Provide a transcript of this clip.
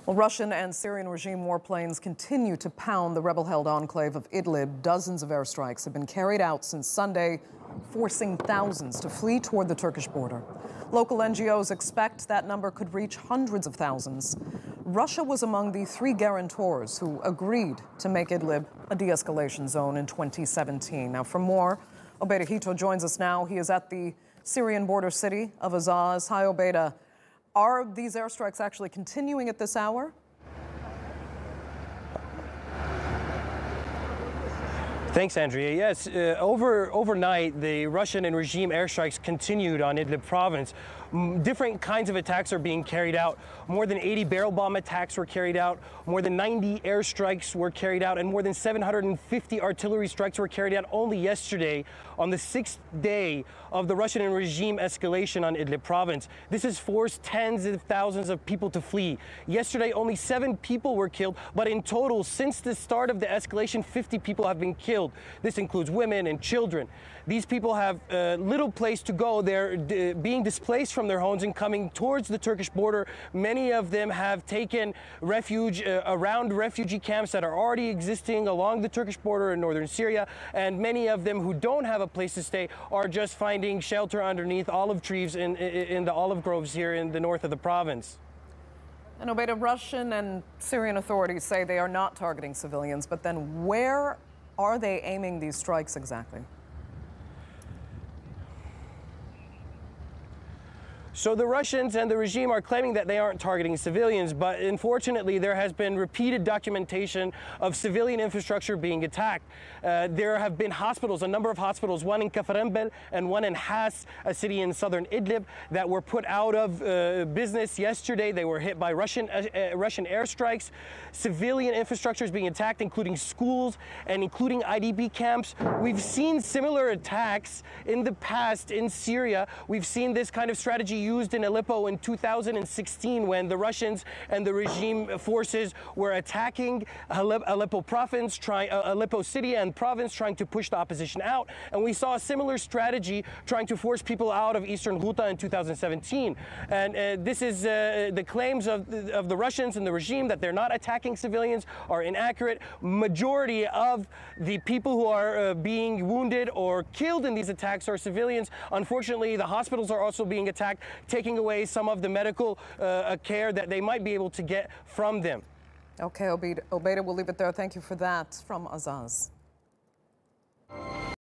Well, Russian and Syrian regime warplanes continue to pound the rebel-held enclave of Idlib. Dozens of airstrikes have been carried out since Sunday, forcing thousands to flee toward the Turkish border. Local NGOs expect that number could reach hundreds of thousands. Russia was among the 3 guarantors who agreed to make Idlib a de-escalation zone in 2017. Now, for more, Obeida Hito joins us now. He is at the Syrian border city of Azaz. Hi, Obeida. Are these airstrikes actually continuing at this hour? Thanks, Andrea. Yes, overnight, the Russian and regime airstrikes continued on Idlib province. Different kinds of attacks are being carried out. More than 80 barrel bomb attacks were carried out. More than 90 airstrikes were carried out, and more than 750 artillery strikes were carried out only yesterday on the 6th day of the Russian and regime escalation on Idlib province. This has forced tens of thousands of people to flee. Yesterday, only 7 people were killed, but in total, since the start of the escalation, 50 people have been killed. This includes women and children. These people have little place to go. They're being displaced from their homes and coming towards the Turkish border. Many of them have taken refuge around refugee camps that are already existing along the Turkish border in northern Syria. And many of them who don't have a place to stay are just finding shelter underneath olive trees in the olive groves here in the north of the province. And Obeida, Russian and Syrian authorities say they are not targeting civilians, but then where are they aiming these strikes exactly? So the Russians and the regime are claiming that they aren't targeting civilians, but unfortunately there has been repeated documentation of civilian infrastructure being attacked. There have been hospitals, a number of hospitals, one in Kafrembel and one in Has, a city in southern Idlib, that were put out of business yesterday. They were hit by Russian airstrikes. Civilian infrastructure is being attacked, including schools and including IDP camps. We've seen similar attacks in the past in Syria. We've seen this kind of strategy used in Aleppo in 2016 when the Russians and the regime forces were attacking Aleppo province, Aleppo city and province, trying to push the opposition out. And we saw a similar strategy trying to force people out of eastern Ghouta in 2017. And this is the claims of the Russians and the regime that they're not attacking civilians are inaccurate. Majority of the people who are being wounded or killed in these attacks are civilians. Unfortunately, the hospitals are also being attacked, taking away some of the medical care that they might be able to get from them. Okay, Obeida, we'll leave it there. Thank you for that from Azaz.